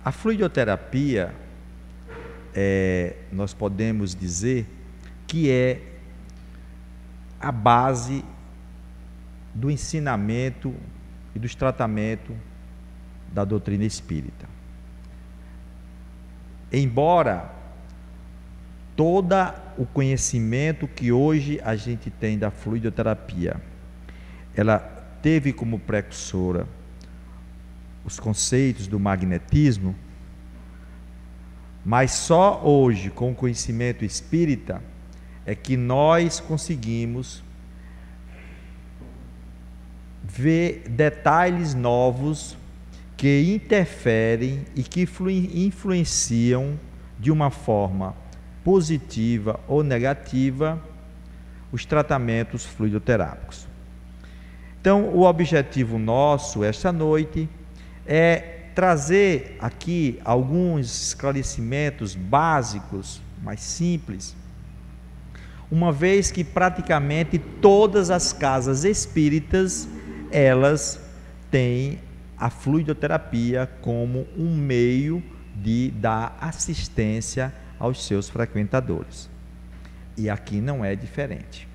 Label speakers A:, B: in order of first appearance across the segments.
A: A fluidoterapia, nós podemos dizer que é a base do ensinamento e dos tratamentos da doutrina espírita. Embora todo o conhecimento que hoje a gente tem da fluidoterapia, ela teve como precursora os conceitos do magnetismo, mas só hoje, com o conhecimento espírita, é que nós conseguimos ver detalhes novos que interferem e que influenciam de uma forma positiva ou negativa os tratamentos fluidoterápicos. Então, o objetivo nosso esta noite é trazer aqui alguns esclarecimentos básicos, mais simples, uma vez que praticamente todas as casas espíritas, elas têm a fluidoterapia como um meio de dar assistência aos seus frequentadores. E aqui não é diferente.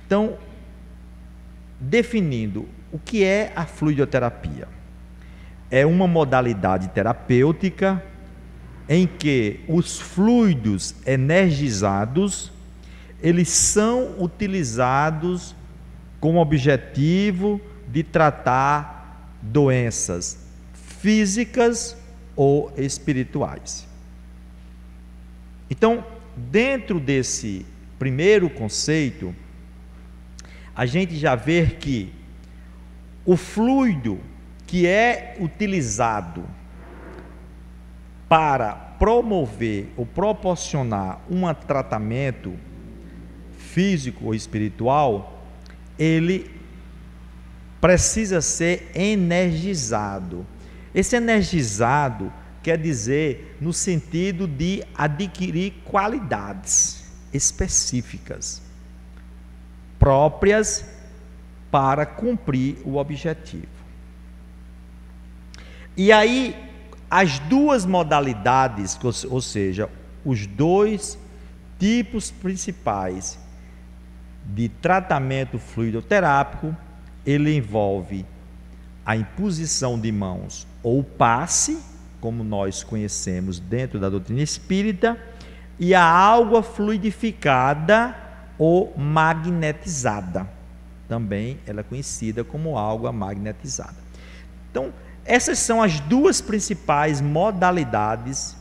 A: Então, definindo o que é a fluidoterapia. É uma modalidade terapêutica em que os fluidos energizados, eles são utilizados com o objetivo de tratar doenças físicas ou espirituais. Então, dentro desse primeiro conceito, a gente já vê que o fluido que é utilizado para promover ou proporcionar um tratamento físico ou espiritual, ele precisa ser energizado. Esse energizado quer dizer no sentido de adquirir qualidades específicas, próprias para cumprir o objetivo. E aí, as duas modalidades, ou seja, os dois tipos principais de tratamento fluidoterápico, ele envolve a imposição de mãos ou passe, como nós conhecemos dentro da doutrina espírita, e a água fluidificada ou magnetizada. Também ela é conhecida como água magnetizada. Então, essas são as duas principais modalidades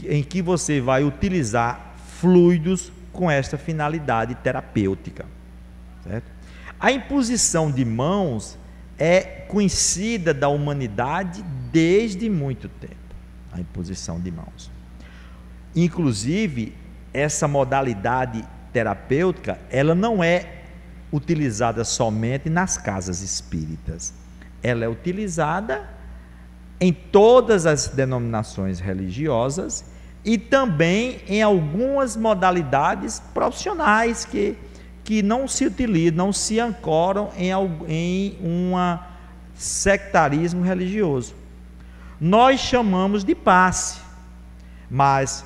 A: em que você vai utilizar fluidos com esta finalidade terapêutica, certo? A imposição de mãos é conhecida da humanidade desde muito tempo, a imposição de mãos. Inclusive, essa modalidade terapêutica, ela não é utilizada somente nas casas espíritas. Ela é utilizada em todas as denominações religiosas e também em algumas modalidades profissionais que não se utilizam, não se ancoram em um sectarismo religioso. Nós chamamos de passe, mas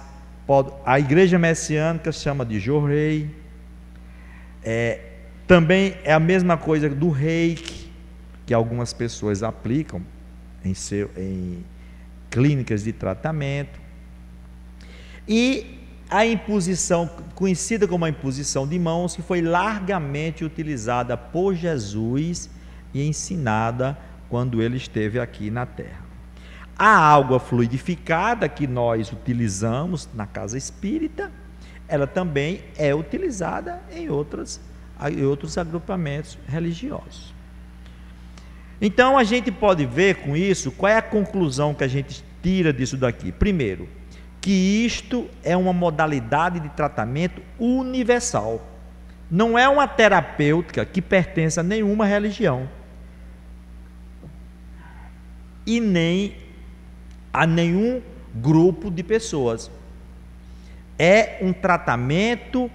A: a igreja messiânica chama de jorrei. Também é a mesma coisa do reiki, que algumas pessoas aplicam em clínicas de tratamento. E a imposição, conhecida como a imposição de mãos, que foi largamente utilizada por Jesus e ensinada quando ele esteve aqui na Terra. A água fluidificada que nós utilizamos na casa espírita, ela também é utilizada em outros agrupamentos religiosos. Então a gente pode ver com isso qual é a conclusão que a gente tira disso daqui. Primeiro, que isto é uma modalidade de tratamento universal. Não é uma terapêutica que pertence a nenhuma religião e nem a nenhum grupo de pessoas. É um tratamento,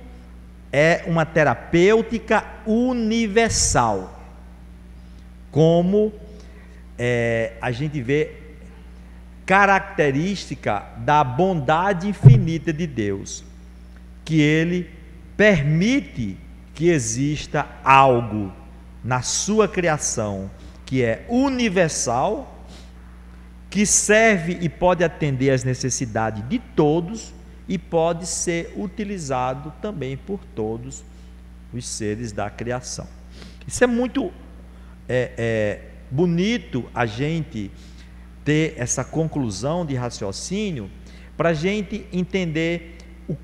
A: é uma terapêutica universal, como a gente vê característica da bondade infinita de Deus, que Ele permite que exista algo na sua criação que é universal, que serve e pode atender às necessidades de todos e pode ser utilizado também por todos os seres da criação. Isso é muito bonito a gente ter essa conclusão de raciocínio para a gente entender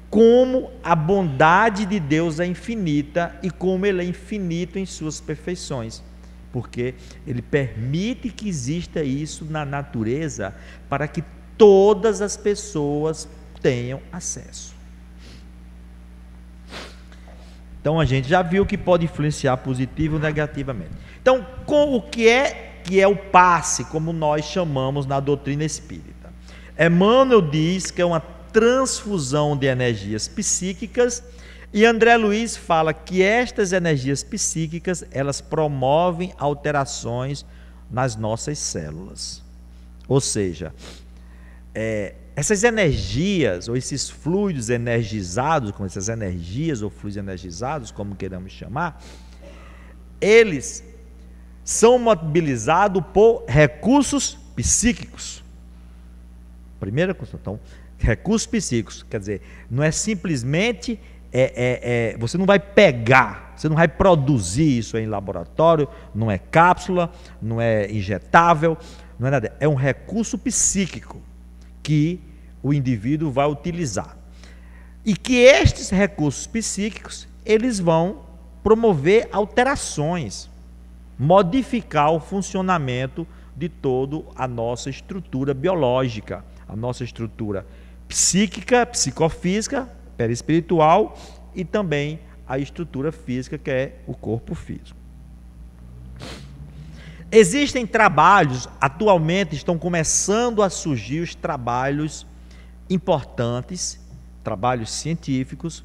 A: como a bondade de Deus é infinita e como Ele é infinito em suas perfeições, porque Ele permite que exista isso na natureza para que todas as pessoas tenham acesso. Então a gente já viu que pode influenciar positivo ou negativamente. Então, com o que é o passe, como nós chamamos na doutrina espírita? Emmanuel diz que é uma transfusão de energias psíquicas, e André Luiz fala que estas energias psíquicas, elas promovem alterações nas nossas células. Ou seja, essas energias, ou esses fluidos energizados, como essas energias ou fluidos energizados, como queiramos chamar, eles são mobilizados por recursos psíquicos. Primeira questão, então, recursos psíquicos, quer dizer, não é simplesmente, você não vai pegar, você não vai produzir isso em laboratório, não é cápsula, não é injetável, não é nada, é um recurso psíquico que o indivíduo vai utilizar. E que estes recursos psíquicos, eles vão promover alterações, modificar o funcionamento de toda a nossa estrutura biológica, a nossa estrutura psíquica, psicofísica, perispiritual e também a estrutura física, que é o corpo físico. Existem trabalhos, atualmente estão começando a surgir os trabalhos importantes, trabalhos científicos,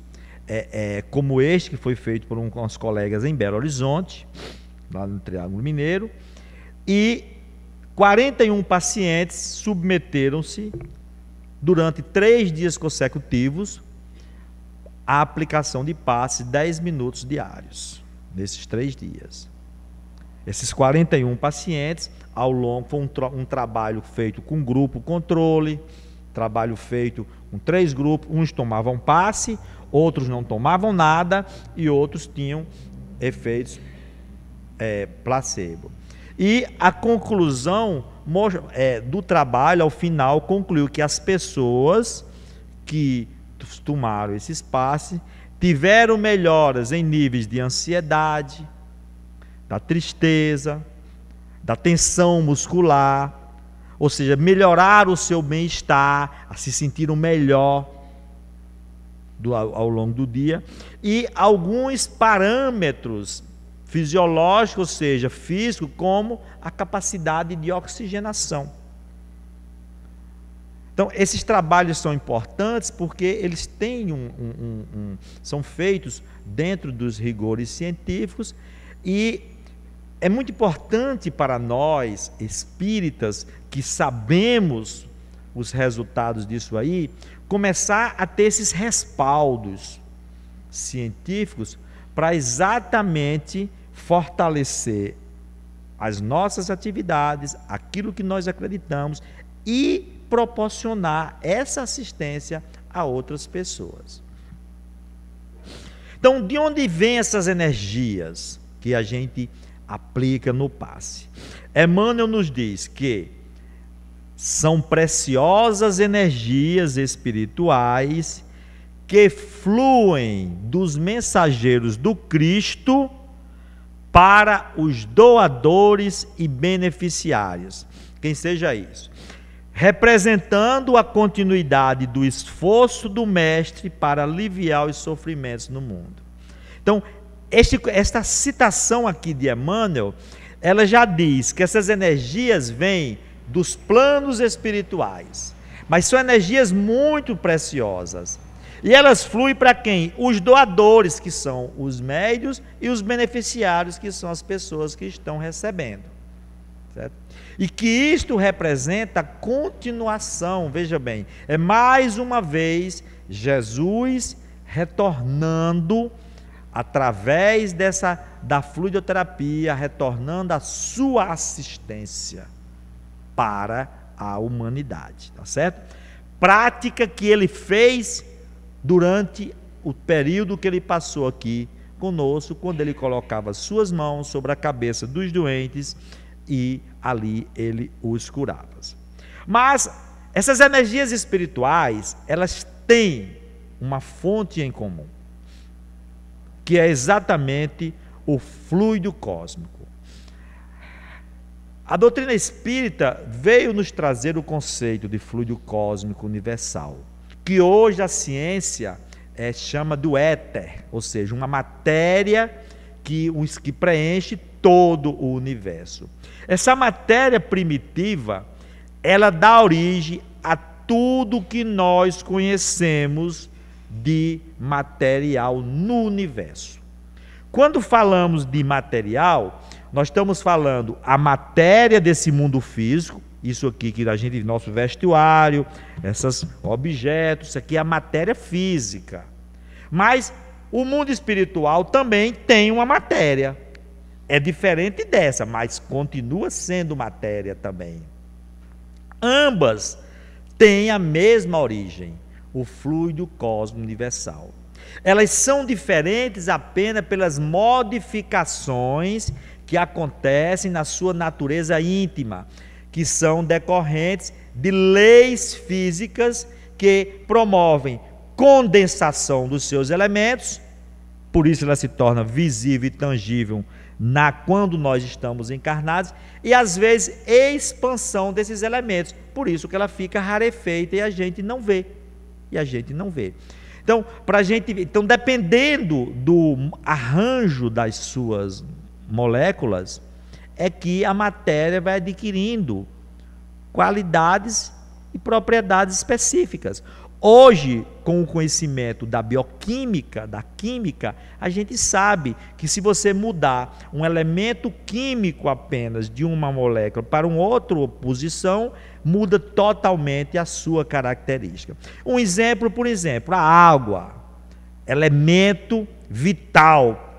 A: como este que foi feito por uns colegas em Belo Horizonte, lá no Triângulo Mineiro, e 41 pacientes submeteram-se durante 3 dias consecutivos à aplicação de passe 10 minutos diários, nesses 3 dias. Esses 41 pacientes, ao longo, foi um trabalho feito com grupo controle, trabalho feito com 3 grupos, uns tomavam passe, outros não tomavam nada e outros tinham efeitos placebo. E a conclusão do trabalho, ao final, concluiu que as pessoas que tomaram esses passes tiveram melhoras em níveis de ansiedade, da tristeza, da tensão muscular, ou seja, melhoraram o seu bem-estar, se sentiram melhor ao longo do dia, e alguns parâmetros fisiológico, ou seja, físico, como a capacidade de oxigenação. Então, esses trabalhos são importantes porque eles têm são feitos dentro dos rigores científicos e é muito importante para nós, espíritas, que sabemos os resultados disso aí, começar a ter esses respaldos científicos para exatamente fortalecer as nossas atividades, aquilo que nós acreditamos e proporcionar essa assistência a outras pessoas. Então, de onde vêm essas energias que a gente aplica no passe? Emmanuel nos diz que são preciosas energias espirituais que fluem dos mensageiros do Cristo para os doadores e beneficiários, quem seja isso, representando a continuidade do esforço do Mestre para aliviar os sofrimentos no mundo. Então, esta citação aqui de Emmanuel, ela já diz que essas energias vêm dos planos espirituais, mas são energias muito preciosas. E elas fluem para quem? Os doadores, que são os médiuns, e os beneficiários, que são as pessoas que estão recebendo. certo? E que isto representa a continuação, veja bem, é mais uma vez Jesus retornando através da fluidoterapia, retornando a sua assistência para a humanidade, tá certo? Prática que ele fez durante o período que ele passou aqui conosco, quando ele colocava suas mãos sobre a cabeça dos doentes e ali ele os curava. Mas essas energias espirituais, elas têm uma fonte em comum, que é exatamente o fluido cósmico. A doutrina espírita veio nos trazer o conceito de fluido cósmico universal, que hoje a ciência chama do éter, ou seja, uma matéria que preenche todo o universo. Essa matéria primitiva, ela dá origem a tudo que nós conhecemos de material no universo. Quando falamos de material, nós estamos falando a matéria desse mundo físico, isso aqui que a gente, nosso vestuário, esses objetos, isso aqui é a matéria física. Mas o mundo espiritual também tem uma matéria. É diferente dessa, mas continua sendo matéria também. Ambas têm a mesma origem, o fluido cósmico universal. Elas são diferentes apenas pelas modificações que acontecem na sua natureza íntima, que são decorrentes de leis físicas que promovem condensação dos seus elementos, por isso ela se torna visível e tangível quando nós estamos encarnados, e às vezes expansão desses elementos, por isso que ela fica rarefeita e a gente não vê. Então, dependendo do arranjo das suas moléculas, é que a matéria vai adquirindo qualidades e propriedades específicas. Hoje, com o conhecimento da bioquímica, da química, a gente sabe que se você mudar um elemento químico apenas de uma molécula para uma outra posição, muda totalmente a sua característica. Por exemplo, a água, elemento vital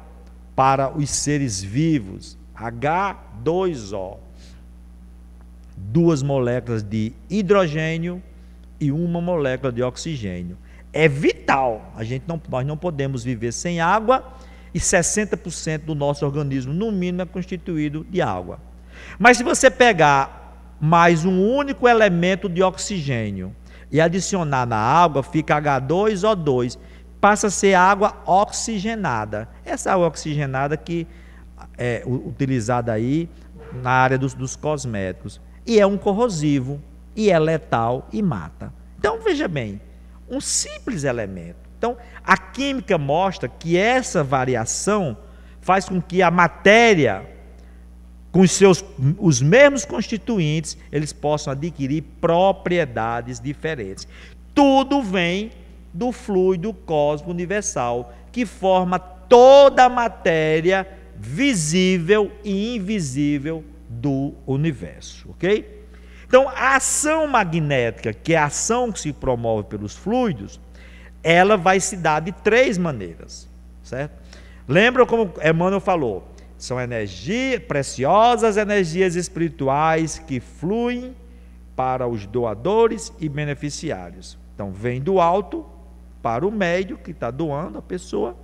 A: para os seres vivos, H2O, 2 moléculas de hidrogênio e 1 molécula de oxigênio. É vital. Nós não podemos viver sem água, e 60% do nosso organismo, no mínimo, é constituído de água. Mas se você pegar mais um único elemento de oxigênio e adicionar na água, fica H2O2, passa a ser água oxigenada. Essa água oxigenada que é utilizada aí na área dos cosméticos. E é um corrosivo, e é letal e mata. Então, veja bem, um simples elemento. Então, a química mostra que essa variação faz com que a matéria, com os mesmos constituintes, eles possam adquirir propriedades diferentes. Tudo vem do fluido cósmico universal, que forma toda a matéria visível e invisível do universo, ok? Então, a ação magnética, que é a ação que se promove pelos fluidos, ela vai se dar de 3 maneiras, certo? Lembra como Emmanuel falou? São preciosas energias espirituais que fluem para os doadores e beneficiários. Então, vem do alto para o médio, que está doando a pessoa,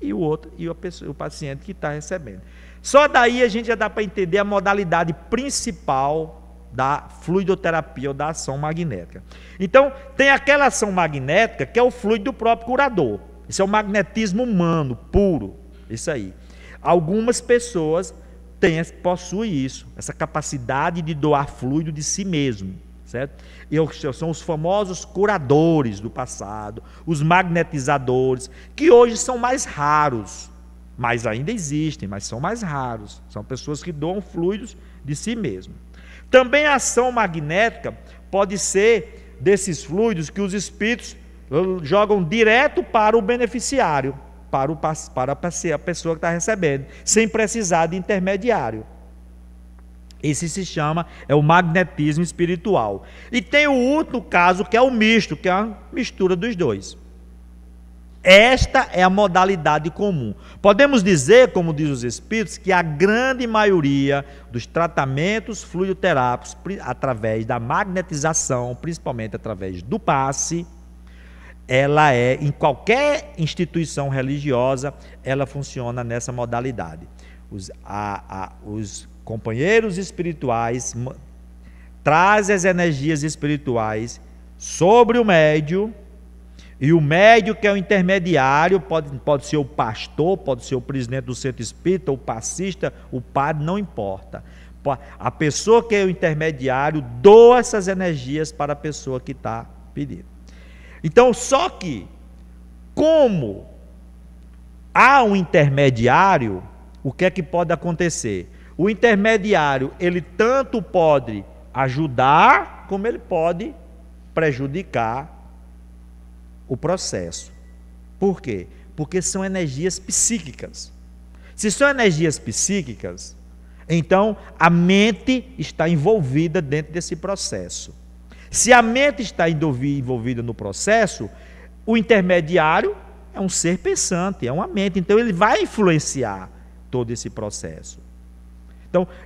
A: e o paciente que está recebendo. Só daí a gente já dá para entender a modalidade principal da fluidoterapia ou da ação magnética. Então, tem aquela ação magnética que é o fluido do próprio curador. Isso é o magnetismo humano, puro. Isso aí. Algumas pessoas possuem isso, essa capacidade de doar fluido de si mesmo, certo? E são os famosos curadores do passado, os magnetizadores, que hoje são mais raros, mas ainda existem, mas são mais raros. São pessoas que doam fluidos de si mesmo. Também a ação magnética pode ser desses fluidos que os espíritos jogam direto para o beneficiário, para a pessoa que está recebendo, sem precisar de intermediário. Esse se chama, é o magnetismo espiritual. E tem o último caso, que é o misto, que é uma mistura dos dois. Esta é a modalidade comum. Podemos dizer, como diz os espíritos, que a grande maioria dos tratamentos fluidoterápicos, através da magnetização, principalmente através do passe, ela é, em qualquer instituição religiosa, ela funciona nessa modalidade. Os companheiros espirituais trazem as energias espirituais sobre o médium, e o médium, que é o intermediário, pode ser o pastor, pode ser o presidente do centro espírita, o passista, o padre, não importa. A pessoa que é o intermediário doa essas energias para a pessoa que está pedindo. Então, só que, como há um intermediário, o que é que pode acontecer? O intermediário, ele tanto pode ajudar, como ele pode prejudicar o processo. Por quê? Porque são energias psíquicas. Se são energias psíquicas, então a mente está envolvida dentro desse processo. Se a mente está envolvida no processo, o intermediário é um ser pensante, é uma mente, então ele vai influenciar todo esse processo.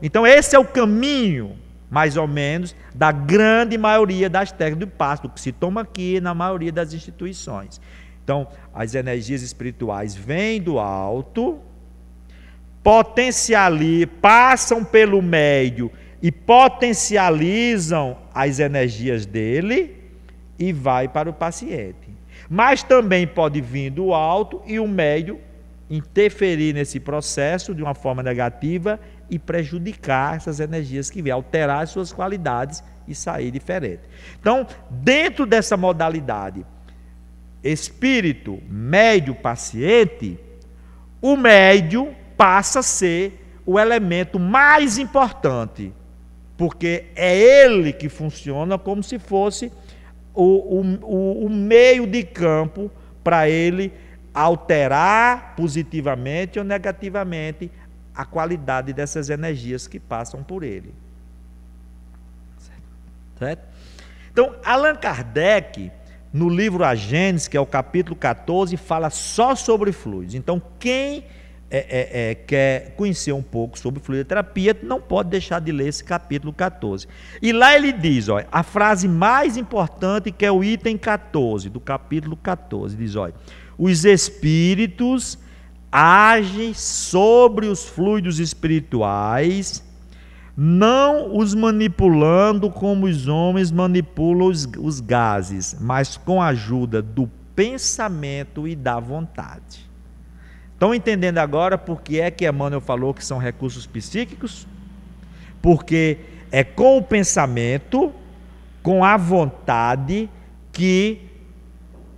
A: Então esse é o caminho, mais ou menos, da grande maioria das técnicas do passe, do que se toma aqui na maioria das instituições. Então, as energias espirituais vêm do alto, passam pelo médio e potencializam as energias dele e vai para o paciente. Mas também pode vir do alto e o médio interferir nesse processo de uma forma negativa e prejudicar essas energias que vêm, alterar as suas qualidades e sair diferente. Então, dentro dessa modalidade espírito, médio, paciente, o médio passa a ser o elemento mais importante, porque é ele que funciona como se fosse o meio de campo para ele alterar positivamente ou negativamente a qualidade dessas energias que passam por ele. Certo? Então, Allan Kardec, no livro A Gênese, que é o capítulo 14, fala só sobre fluidos. Então, quem quer conhecer um pouco sobre fluidoterapia, não pode deixar de ler esse capítulo 14. E lá ele diz, olha, a frase mais importante, que é o item 14, do capítulo 14, diz, olha, os espíritos agem sobre os fluidos espirituais, não os manipulando como os homens manipulam os gases, mas com a ajuda do pensamento e da vontade. Estão entendendo agora por que é que Emmanuel falou que são recursos psíquicos? Porque é com o pensamento, com a vontade, que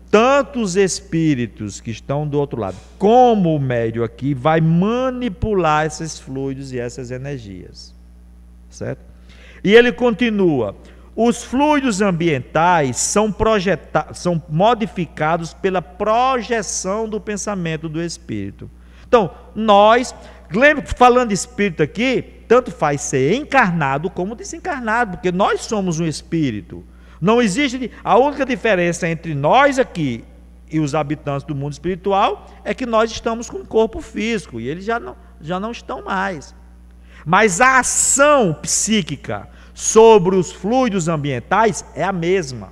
A: tanto os espíritos que estão do outro lado, como o médium aqui, vai manipular esses fluidos e essas energias. Certo? E ele continua: os fluidos ambientais são modificados pela projeção do pensamento do espírito. Então, lembra, falando de espírito aqui, tanto faz ser encarnado como desencarnado, porque nós somos um espírito. Não existe, a única diferença entre nós aqui e os habitantes do mundo espiritual é que nós estamos com um corpo físico e eles já não estão mais. Mas a ação psíquica sobre os fluidos ambientais é a mesma.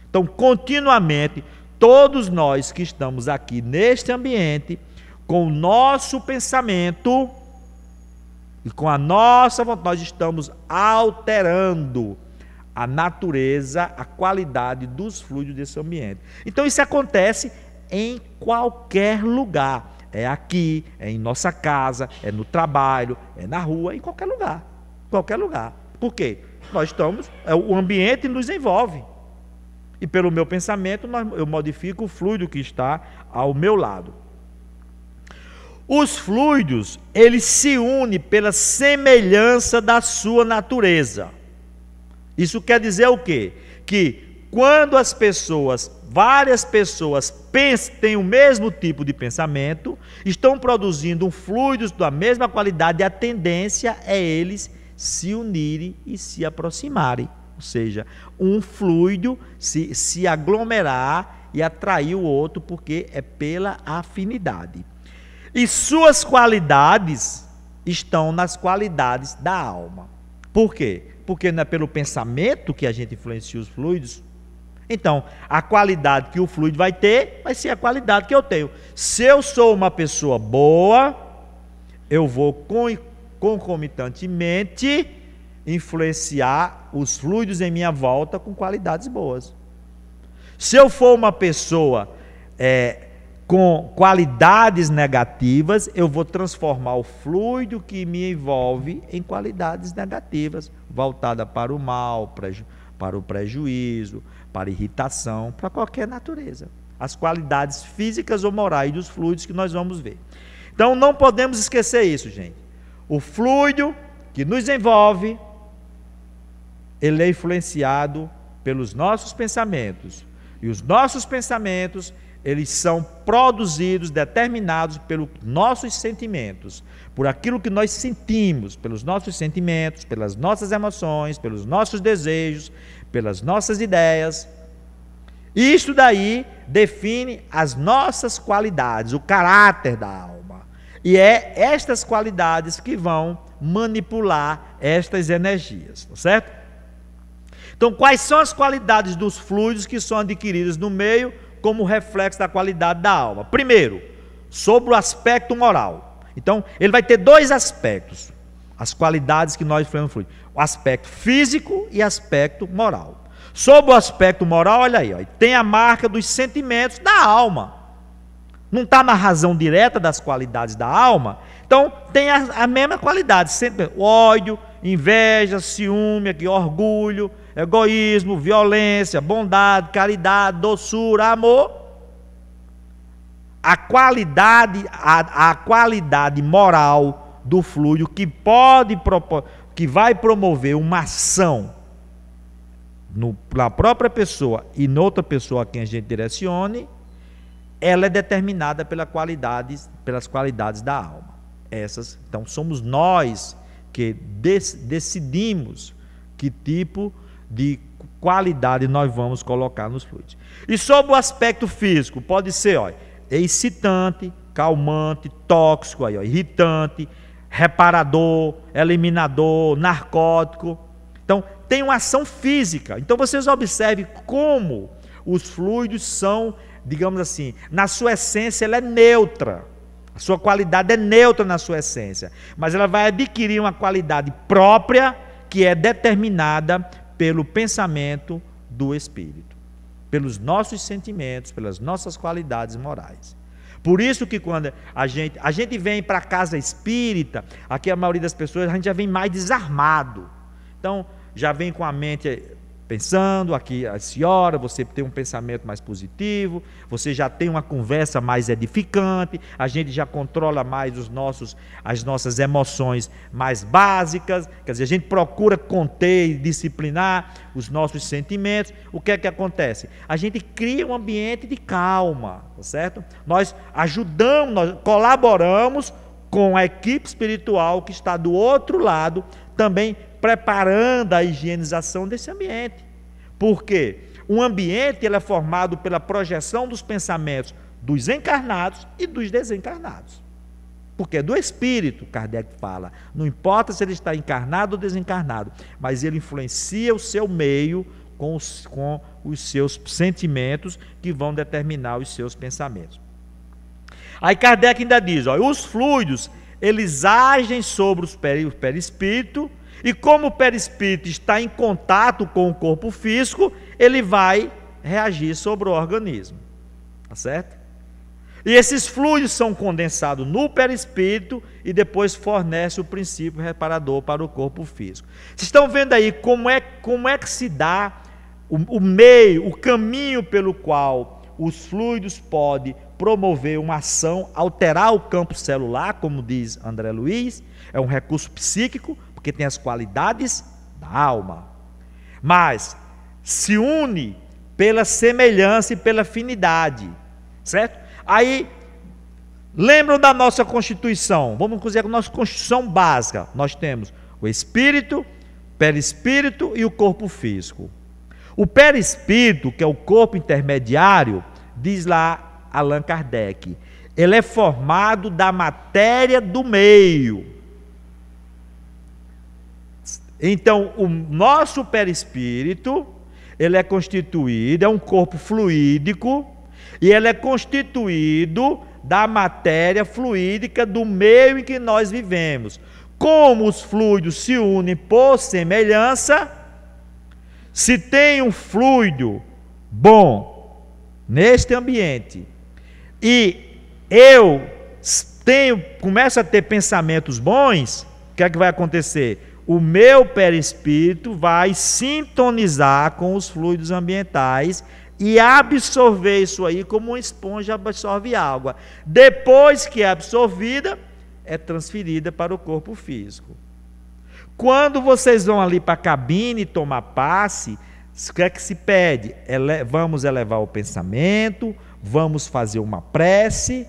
A: Então, continuamente, todos nós que estamos aqui neste ambiente, com o nosso pensamento e com a nossa vontade, nós estamos alterando a natureza, a qualidade dos fluidos desse ambiente. Então, isso acontece em qualquer lugar. É aqui, é em nossa casa, é no trabalho, é na rua, em qualquer lugar. Qualquer lugar. Por quê? Nós estamos, o ambiente nos envolve. E pelo meu pensamento, eu modifico o fluido que está ao meu lado. Os fluidos, eles se unem pela semelhança da sua natureza. Isso quer dizer o quê? Que quando várias pessoas têm o mesmo tipo de pensamento, estão produzindo um fluido da mesma qualidade, a tendência é eles se unirem e se aproximarem. Ou seja, um fluido se aglomerar e atrair o outro, porque é pela afinidade. E suas qualidades estão nas qualidades da alma. Por quê? Porque não é pelo pensamento que a gente influencia os fluidos. Então, a qualidade que o fluido vai ter, vai ser a qualidade que eu tenho. Se eu sou uma pessoa boa, eu vou concomitantemente influenciar os fluidos em minha volta com qualidades boas. Se eu for uma pessoa com qualidades negativas, eu vou transformar o fluido que me envolve em qualidades negativas, voltada para o mal, para o prejuízo, para a irritação, para qualquer natureza. As qualidades físicas ou morais dos fluidos que nós vamos ver. Então não podemos esquecer isso, gente. O fluido que nos envolve, ele é influenciado pelos nossos pensamentos. E os nossos pensamentos, eles são produzidos, determinados pelos nossos sentimentos, por aquilo que nós sentimos, pelos nossos sentimentos, pelas nossas emoções, pelos nossos desejos, pelas nossas ideias. Isso daí define as nossas qualidades, o caráter da alma. E é estas qualidades que vão manipular estas energias, tá certo? Então, quais são as qualidades dos fluidos que são adquiridas no meio como reflexo da qualidade da alma? Primeiro, sobre o aspecto moral. Então, ele vai ter dois aspectos, as qualidades que nós influenciamos no fluido: o aspecto físico e aspecto moral. Sobre o aspecto moral, olha aí, ó, tem a marca dos sentimentos da alma. Não está na razão direta das qualidades da alma, então tem a mesma qualidade, sempre ódio, inveja, ciúme, aqui, orgulho, egoísmo, violência, bondade, caridade, doçura, amor. A qualidade moral do fluido que vai promover uma ação na própria pessoa e noutra pessoa a quem a gente direcione, ela é determinada pelas qualidades da alma. Essas, então, somos nós que decidimos que tipo de qualidade nós vamos colocar nos fluidos. E sobre o aspecto físico, pode ser, ó, excitante, calmante, tóxico, aí, ó, irritante, reparador, eliminador, narcótico. Então, tem uma ação física. Então, vocês observem como os fluidos são, digamos assim, na sua essência ela é neutra. A sua qualidade é neutra na sua essência, mas ela vai adquirir uma qualidade própria que é determinada pelo pensamento do espírito, pelos nossos sentimentos, pelas nossas qualidades morais. Por isso que quando a gente vem para a casa espírita, aqui a maioria das pessoas, a gente já vem mais desarmado. Então, já vem com a mente pensando, aqui a senhora, você tem um pensamento mais positivo, você já tem uma conversa mais edificante, a gente já controla mais as nossas emoções mais básicas, quer dizer, a gente procura conter e disciplinar os nossos sentimentos. O que é que acontece? A gente cria um ambiente de calma, tá certo? Nós ajudamos, nós colaboramos com a equipe espiritual que está do outro lado, também preparando a higienização desse ambiente. Por quê? Um ambiente ele é formado pela projeção dos pensamentos dos encarnados e dos desencarnados. Porque é do espírito, Kardec fala. Não importa se ele está encarnado ou desencarnado, mas ele influencia o seu meio com os seus sentimentos que vão determinar os seus pensamentos. Aí Kardec ainda diz, ó, os fluidos, eles agem sobre o perispírito, e como o perispírito está em contato com o corpo físico, ele vai reagir sobre o organismo. Tá certo? E esses fluidos são condensados no perispírito e depois fornece o princípio reparador para o corpo físico. Vocês estão vendo aí como é que se dá o meio, o caminho pelo qual os fluidos podem promover uma ação, alterar o campo celular, como diz André Luiz, é um recurso psíquico, porque tem as qualidades da alma, mas se une pela semelhança e pela afinidade, certo? Aí, lembram da nossa Constituição? Vamos dizer a nossa Constituição básica. Nós temos o espírito, perispírito e o corpo físico. O perispírito, que é o corpo intermediário, diz lá Allan Kardec, ele é formado da matéria do meio. Então, o nosso perispírito, ele é constituído, é um corpo fluídico, e ele é constituído da matéria fluídica do meio em que nós vivemos. Como os fluidos se unem por semelhança, se tem um fluido bom neste ambiente e eu começo a ter pensamentos bons, o que é que vai acontecer? O meu perispírito vai sintonizar com os fluidos ambientais e absorver isso aí como uma esponja absorve água. Depois que é absorvida, é transferida para o corpo físico. Quando vocês vão ali para a cabine tomar passe, o que é que se pede? Vamos elevar o pensamento, vamos fazer uma prece,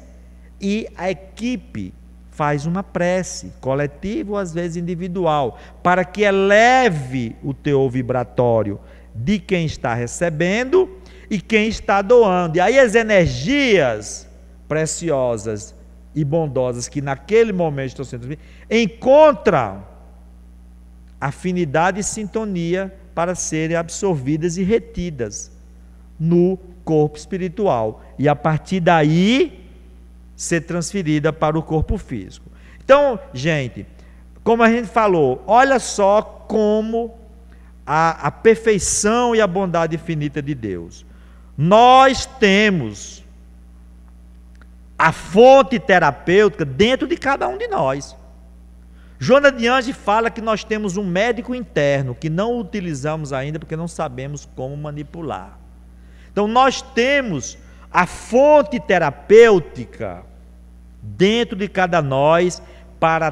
A: e a equipe faz uma prece, coletiva ou às vezes individual, para que eleve o teor vibratório de quem está recebendo e quem está doando. E aí as energias preciosas e bondosas que naquele momento estão sendo transmitidas encontram afinidade e sintonia para serem absorvidas e retidas no corpo espiritual. E a partir daí ser transferida para o corpo físico. Então, gente, como a gente falou, olha só como a perfeição e a bondade infinita de Deus. Nós temos a fonte terapêutica dentro de cada um de nós. Joana de Angelis fala que nós temos um médico interno que não utilizamos ainda porque não sabemos como manipular. Então nós temos a fonte terapêutica dentro de cada nós para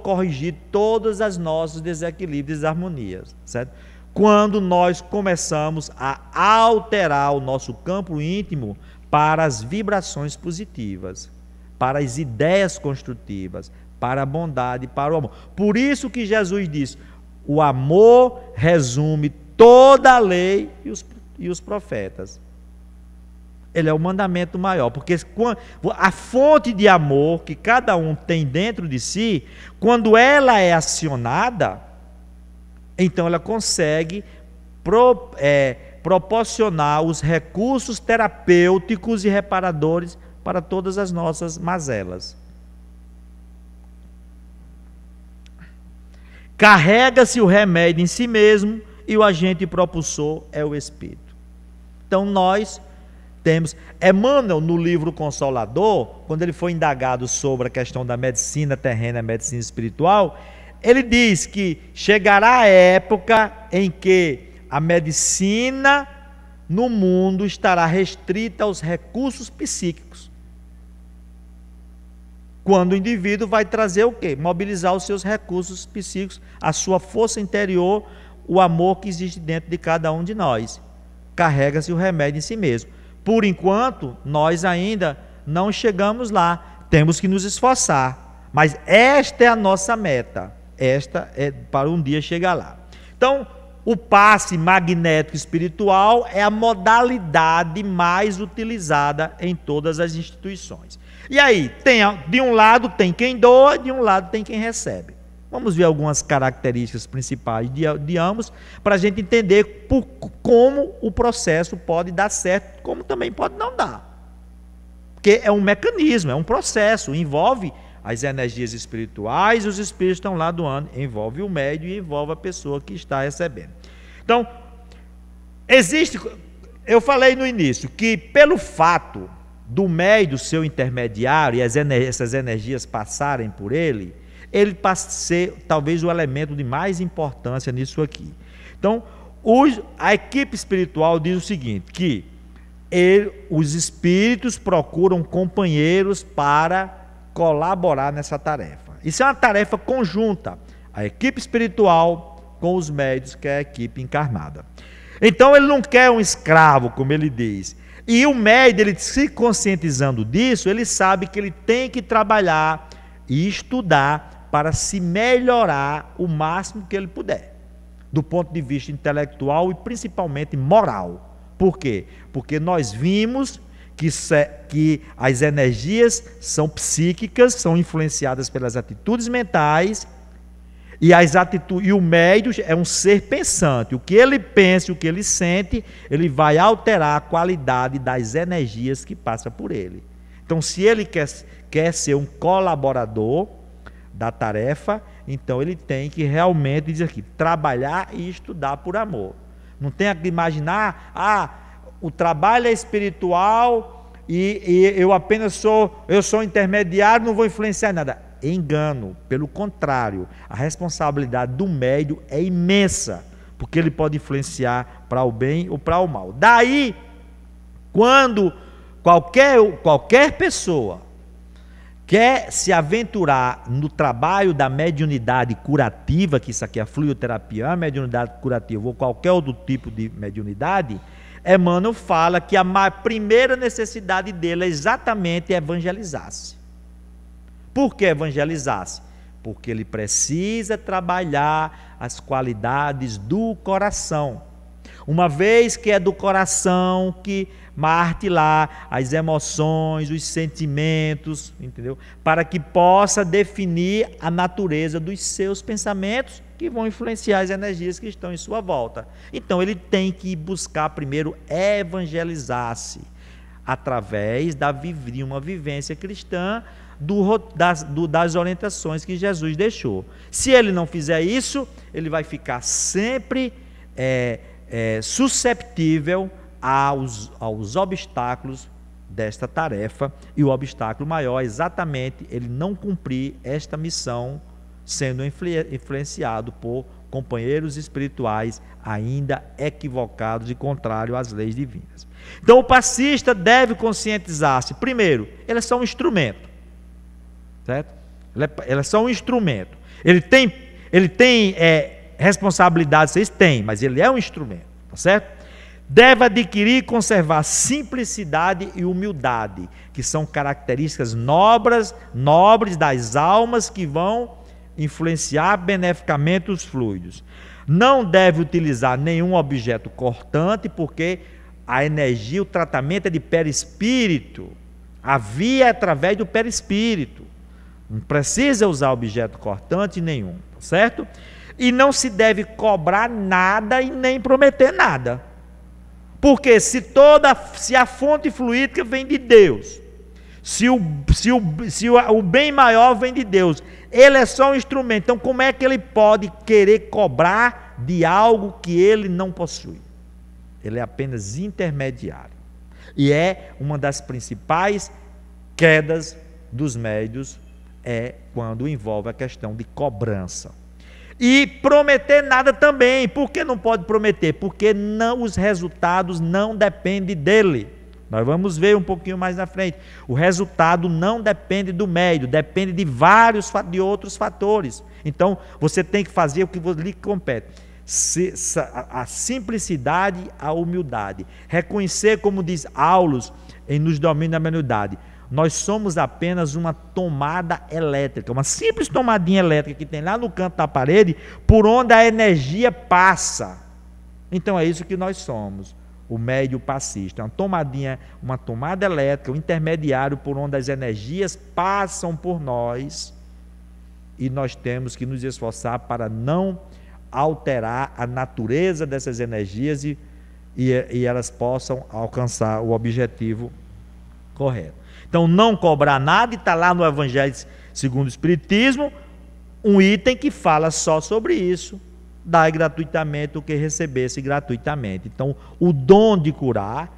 A: corrigir todos os nossos desequilíbrios e desarmonias, certo? Quando nós começamos a alterar o nosso campo íntimo para as vibrações positivas, para as ideias construtivas, para a bondade, para o amor. Por isso que Jesus diz, o amor resume toda a lei e os profetas. Ele é o mandamento maior, porque a fonte de amor que cada um tem dentro de si, quando ela é acionada, então ela consegue proporcionar os recursos terapêuticos e reparadores para todas as nossas mazelas. Carrega-se o remédio em si mesmo e o agente propulsor é o Espírito. Então nós temos Emmanuel, no livro Consolador, quando ele foi indagado sobre a questão da medicina terrena e medicina espiritual, ele diz que chegará a época em que a medicina no mundo estará restrita aos recursos psíquicos. Quando o indivíduo vai trazer o quê? Mobilizar os seus recursos psíquicos, a sua força interior, o amor que existe dentro de cada um de nós. Carrega-se o remédio em si mesmo. Por enquanto, nós ainda não chegamos lá. Temos que nos esforçar. Mas esta é a nossa meta. Esta é para um dia chegar lá. Então, o passe magnético espiritual é a modalidade mais utilizada em todas as instituições. E aí, de um lado tem quem doa, de um lado tem quem recebe. Vamos ver algumas características principais de ambos, para a gente entender como o processo pode dar certo, como também pode não dar. Porque é um mecanismo, é um processo, envolve as energias espirituais, os espíritos estão lá doando, envolve o médium e envolve a pessoa que está recebendo. Então, eu falei no início, que pelo fato do médium, seu intermediário, e essas energias passarem por ele passa a ser talvez o elemento de mais importância nisso aqui. Então, a equipe espiritual diz o seguinte, que os espíritos procuram companheiros para colaborar nessa tarefa. Isso é uma tarefa conjunta, a equipe espiritual com os médios, que é a equipe encarnada. Então, ele não quer um escravo, como ele diz. E o médium, ele se conscientizando disso, ele sabe que ele tem que trabalhar e estudar para se melhorar o máximo que ele puder, do ponto de vista intelectual e principalmente moral. Por quê? Porque nós vimos que as energias são psíquicas, são influenciadas pelas atitudes mentais, e o médium é um ser pensante. O que ele pensa, o que ele sente, ele vai alterar a qualidade das energias que passam por ele. Então, se ele quer ser um colaborador da tarefa, então ele tem que realmente, diz aqui, trabalhar e estudar por amor. Não tem que imaginar, o trabalho é espiritual e eu apenas sou intermediário, não vou influenciar nada. Engano, pelo contrário, a responsabilidade do médium é imensa, porque ele pode influenciar para o bem ou para o mal. Daí, quando qualquer pessoa quer se aventurar no trabalho da mediunidade curativa, que isso aqui é a fluidoterapia, a mediunidade curativa ou qualquer outro tipo de mediunidade, Emmanuel fala que a primeira necessidade dele é exatamente evangelizar-se. Por que evangelizar-se? Porque ele precisa trabalhar as qualidades do coração. Uma vez que é do coração que parte lá as emoções, os sentimentos, entendeu? Para que possa definir a natureza dos seus pensamentos que vão influenciar as energias que estão em sua volta. Então ele tem que buscar primeiro evangelizar-se através de uma vivência cristã, das orientações que Jesus deixou. Se ele não fizer isso, ele vai ficar sempre susceptível aos obstáculos desta tarefa, e o obstáculo maior é exatamente ele não cumprir esta missão, sendo influenciado por companheiros espirituais ainda equivocados e contrários às leis divinas. Então o passista deve conscientizar-se, primeiro, ele é só um instrumento, certo? Ele é só um instrumento. Ele tem responsabilidade, vocês têm, mas ele é um instrumento, tá certo? Deve adquirir e conservar simplicidade e humildade, que são características nobres das almas que vão influenciar beneficamente os fluidos. Não deve utilizar nenhum objeto cortante, porque a energia, o tratamento é de perispírito. A via é através do perispírito. Não precisa usar objeto cortante nenhum, tá certo? E não se deve cobrar nada e nem prometer nada. Porque se a fonte fluídica vem de Deus, se o bem maior vem de Deus, ele é só um instrumento. Então como é que ele pode querer cobrar de algo que ele não possui? Ele é apenas intermediário. E é uma das principais quedas dos médiuns, quando envolve a questão de cobrança. E prometer nada também. Por que não pode prometer? Porque os resultados não dependem dele. Nós vamos ver um pouquinho mais na frente. O resultado não depende do médium, depende de outros fatores. Então, você tem que fazer o que lhe compete. A simplicidade, a humildade. Reconhecer, como diz Aulus, nos domínios da mediunidade, nós somos apenas uma tomada elétrica, uma simples tomadinha elétrica que tem lá no canto da parede, por onde a energia passa. Então é isso que nós somos, o médium passista, uma tomada elétrica, um intermediário por onde as energias passam por nós, e nós temos que nos esforçar para não alterar a natureza dessas energias e elas possam alcançar o objetivo correto. Então, não cobrar nada, e está lá no Evangelho segundo o Espiritismo, um item que fala só sobre isso: dai gratuitamente o que recebesse gratuitamente. Então, o dom de curar,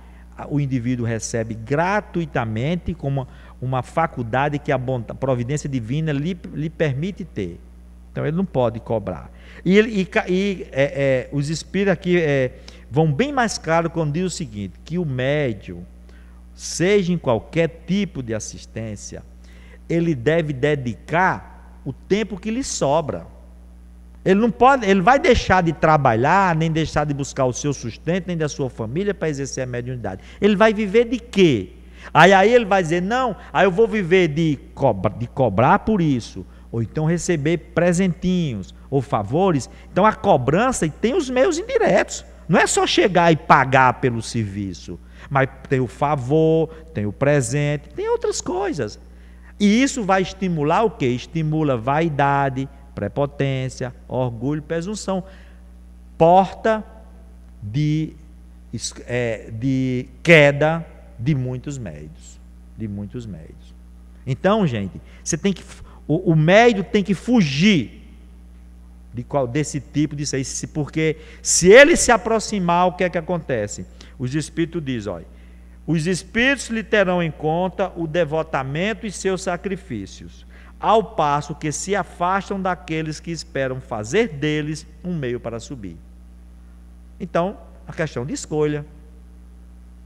A: o indivíduo recebe gratuitamente, como uma faculdade que a providência divina lhe permite ter. Então, ele não pode cobrar. Os espíritos aqui vão bem mais claro quando diz o seguinte: que o médium, seja em qualquer tipo de assistência, ele deve dedicar o tempo que lhe sobra. Ele vai deixar de trabalhar, nem deixar de buscar o seu sustento, nem da sua família para exercer a mediunidade. Ele vai viver de quê? Aí ele vai dizer, não, aí eu vou viver de cobrar por isso, ou então receber presentinhos ou favores. Então a cobrança tem os meios indiretos. Não é só chegar e pagar pelo serviço, mas tem o favor, tem o presente, tem outras coisas. E isso vai estimular o quê? Estimula vaidade, prepotência, orgulho, presunção. Porta de queda de muitos médios. De muitos médios. Então, gente, você tem que, o médio tem que fugir desse tipo disso aí, porque se ele se aproximar, o que é que acontece? Os espíritos dizem, olha, os espíritos lhe terão em conta o devotamento e seus sacrifícios, ao passo que se afastam daqueles que esperam fazer deles um meio para subir. Então, a questão de escolha.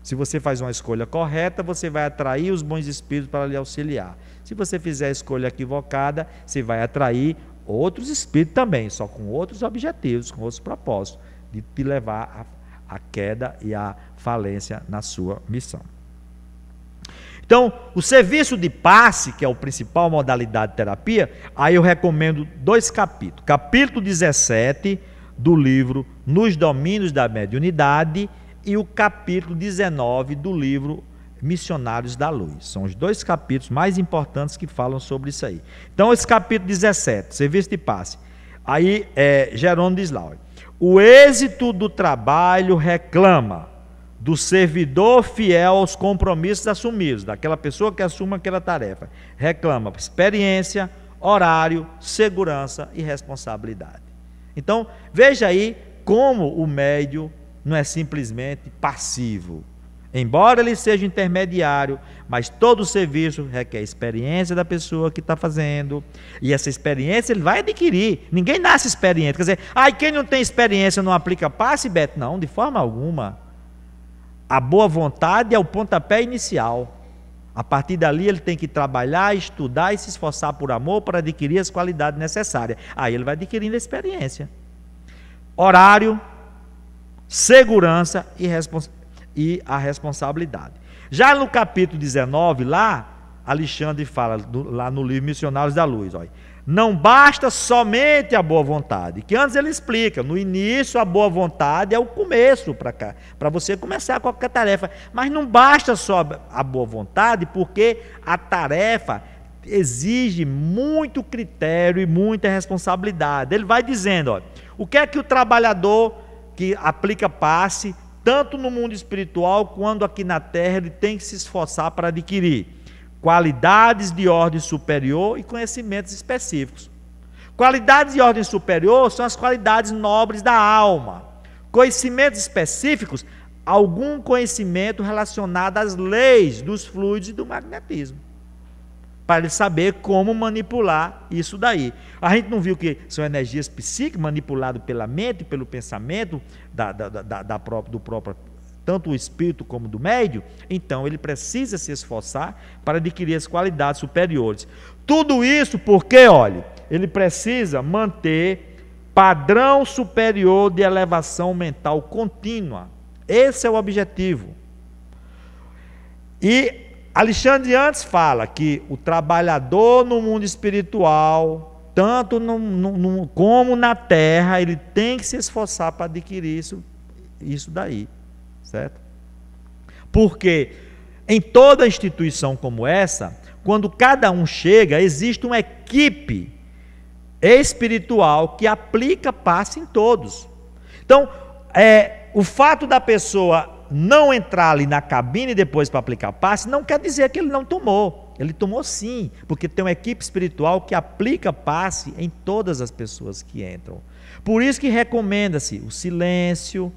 A: Se você faz uma escolha correta, você vai atrair os bons espíritos para lhe auxiliar. Se você fizer a escolha equivocada, você vai atrair outros espíritos também, só com outros objetivos, com outros propósitos, de te levar à queda e à falência na sua missão. Então, o serviço de passe, que é a principal modalidade de terapia, aí eu recomendo 2 capítulos. Capítulo 17 do livro Nos Domínios da Mediunidade e o capítulo 19 do livro Missionários da Luz. São os 2 capítulos mais importantes que falam sobre isso aí. Então, esse capítulo 17, serviço de passe. Aí, Jerônimo diz lá, o êxito do trabalho reclama do servidor fiel aos compromissos assumidos, daquela pessoa que assume aquela tarefa. Reclama experiência, horário, segurança e responsabilidade. Então, veja aí como o médium não é simplesmente passivo. Embora ele seja intermediário, mas todo o serviço requer experiência da pessoa que está fazendo, e essa experiência ele vai adquirir. Ninguém nasce experiente. Quer dizer, quem não tem experiência não aplica passe, Beto? Não, de forma alguma. A boa vontade é o pontapé inicial. A partir dali ele tem que trabalhar, estudar e se esforçar por amor para adquirir as qualidades necessárias. Aí ele vai adquirindo a experiência. Horário, segurança e a responsabilidade. Já no capítulo 19, lá, Alexandre fala, lá no livro Missionários da Luz, olha, não basta somente a boa vontade, que antes ele explica, no início a boa vontade é o começo para você começar qualquer tarefa, mas não basta só a boa vontade, porque a tarefa exige muito critério e muita responsabilidade. Ele vai dizendo, olha, o que é que o trabalhador que aplica passe, tanto no mundo espiritual quanto aqui na terra, ele tem que se esforçar para adquirir qualidades de ordem superior e conhecimentos específicos. Qualidades de ordem superior são as qualidades nobres da alma. Conhecimentos específicos, algum conhecimento relacionado às leis dos fluidos e do magnetismo, para ele saber como manipular isso daí. A gente não viu que são energias psíquicas manipuladas pela mente, pelo pensamento do próprio, tanto o espírito como do médium. Então ele precisa se esforçar para adquirir as qualidades superiores. Tudo isso porque, olha, ele precisa manter padrão superior de elevação mental contínua. Esse é o objetivo. E Alexandre antes fala que o trabalhador no mundo espiritual, tanto como na terra, ele tem que se esforçar para adquirir isso daí, certo? Porque em toda instituição como essa, quando cada um chega, existe uma equipe espiritual que aplica passe em todos. Então, o fato da pessoa não entrar ali na cabine depois para aplicar passe, não quer dizer que ele não tomou. Ele tomou sim, porque tem uma equipe espiritual que aplica passe em todas as pessoas que entram. Por isso que recomenda-se o silêncio,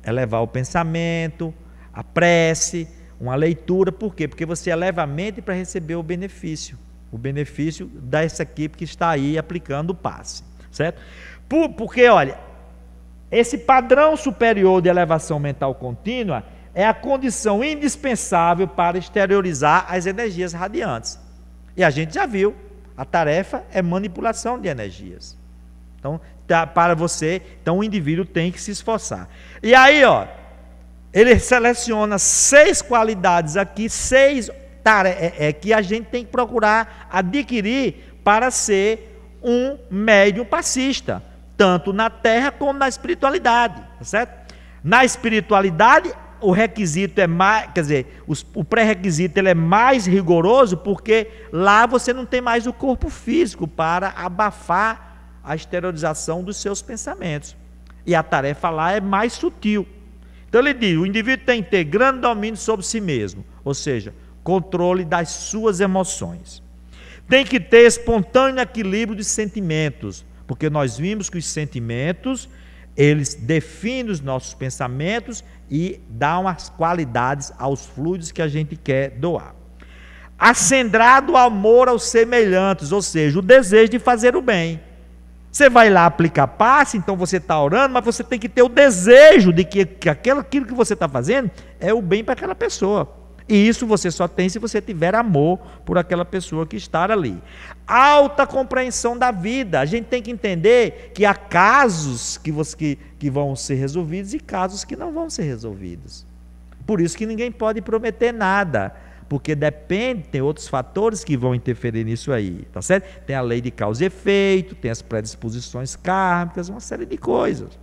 A: elevar o pensamento, a prece, uma leitura. Por quê? Porque você eleva a mente para receber o benefício dessa equipe que está aí aplicando o passe, certo? Porque, olha, esse padrão superior de elevação mental contínua é a condição indispensável para exteriorizar as energias radiantes. E a gente já viu, a tarefa é manipulação de energias. Então, então o indivíduo tem que se esforçar. E aí, ó, ele seleciona 6 qualidades aqui, 6 tarefas que a gente tem que procurar adquirir para ser um médium passista, tanto na terra como na espiritualidade, tá certo? Na espiritualidade, o requisito é mais, quer dizer, o pré-requisito ele é mais rigoroso, porque lá você não tem mais o corpo físico para abafar a exteriorização dos seus pensamentos. E a tarefa lá é mais sutil. Então ele diz, o indivíduo tem que ter grande domínio sobre si mesmo, ou seja, controle das suas emoções. Tem que ter espontâneo equilíbrio de sentimentos, porque nós vimos que os sentimentos, eles definem os nossos pensamentos e dão as qualidades aos fluidos que a gente quer doar. Acendrado o amor aos semelhantes, ou seja, o desejo de fazer o bem. Você vai lá aplicar passe, então você está orando, mas você tem que ter o desejo de que aquilo que você está fazendo é o bem para aquela pessoa. E isso você só tem se você tiver amor por aquela pessoa que está ali. Alta compreensão da vida. A gente tem que entender que há casos que vão ser resolvidos e casos que não vão ser resolvidos. Por isso que ninguém pode prometer nada, porque depende, tem outros fatores que vão interferir nisso aí, tá certo? Tem a lei de causa e efeito, tem as predisposições kármicas, uma série de coisas.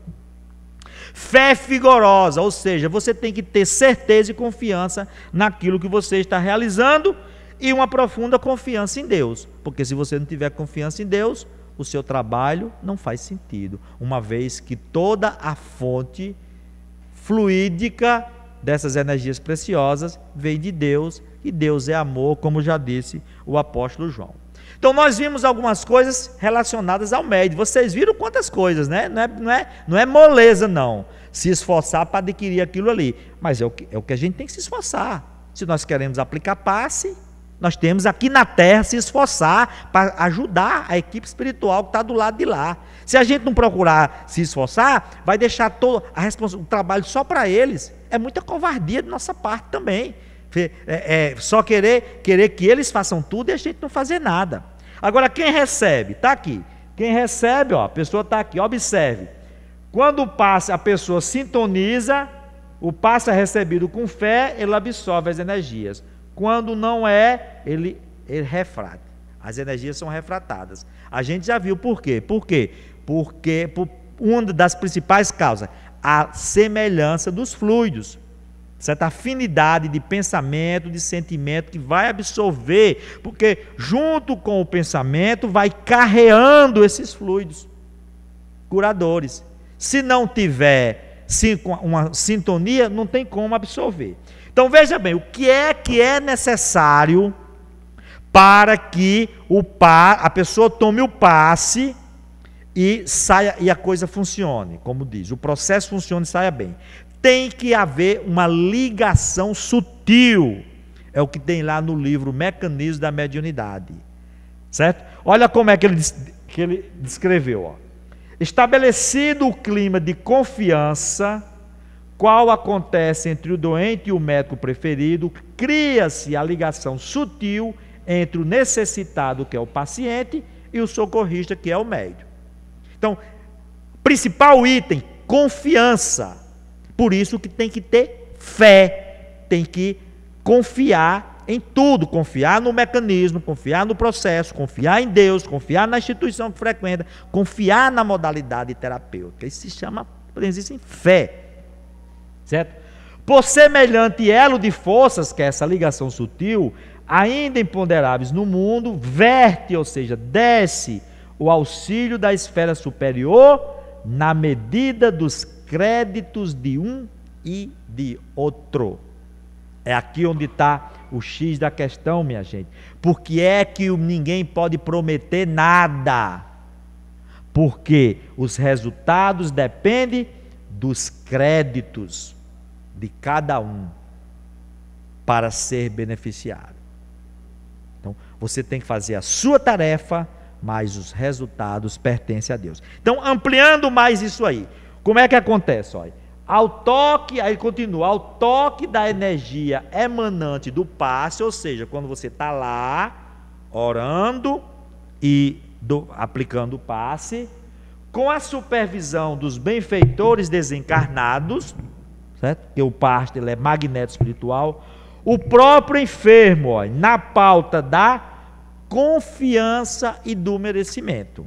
A: Fé vigorosa, ou seja, você tem que ter certeza e confiança naquilo que você está realizando e uma profunda confiança em Deus, porque se você não tiver confiança em Deus, o seu trabalho não faz sentido, uma vez que toda a fonte fluídica dessas energias preciosas vem de Deus, e Deus é amor, como já disse o apóstolo João. Então nós vimos algumas coisas relacionadas ao médium. Vocês viram quantas coisas, né? Não é moleza, não. Se esforçar para adquirir aquilo ali. Mas é o que a gente tem que se esforçar. Se nós queremos aplicar passe, nós temos aqui na terra se esforçar para ajudar a equipe espiritual que está do lado de lá. Se a gente não procurar se esforçar, vai deixar todo o trabalho só para eles. É muita covardia de nossa parte também. Só querer que eles façam tudo e a gente não fazer nada. Agora, quem recebe? Está aqui. Quem recebe, ó, a pessoa está aqui, observe. Quando o passe, a pessoa sintoniza, o passe é recebido com fé, ele absorve as energias. Quando não é, ele refrata. As energias são refratadas. A gente já viu por quê. Por quê? Porque uma das principais causas, a semelhança dos fluidos. Certa afinidade de pensamento, de sentimento que vai absorver, porque junto com o pensamento vai carreando esses fluidos curadores. Se não tiver uma sintonia, não tem como absorver. Então veja bem, o que é necessário para que a pessoa tome o passe e saia e a coisa funcione, como diz, o processo funcione e saia bem. Tem que haver uma ligação sutil. É o que tem lá no livro Mecanismo da Mediunidade. Certo? Olha como é que ele descreveu. Ó. Estabelecido o clima de confiança, qual acontece entre o doente e o médico preferido, cria-se a ligação sutil entre o necessitado, que é o paciente, e o socorrista, que é o médium. Então, principal item, confiança. Por isso que tem que ter fé, tem que confiar em tudo, confiar no mecanismo, confiar no processo, confiar em Deus, confiar na instituição que frequenta, confiar na modalidade terapêutica. Isso se chama, existe fé, certo? Por semelhante elo de forças, que é essa ligação sutil, ainda imponderáveis no mundo, verte, ou seja, desce o auxílio da esfera superior na medida dos créditos de um e de outro. É aqui onde está o X da questão, minha gente. Porque é que ninguém pode prometer nada. Porque os resultados dependem dos créditos de cada um para ser beneficiado. Então, você tem que fazer a sua tarefa, mas os resultados pertencem a Deus. Então, ampliando mais isso aí. Como é que acontece? Olha, ao toque, aí continua, ao toque da energia emanante do passe, ou seja, quando você está lá, orando e aplicando o passe, com a supervisão dos benfeitores desencarnados, certo? Porque o passe ele é magneto espiritual, o próprio enfermo, olha, na pauta da confiança e do merecimento.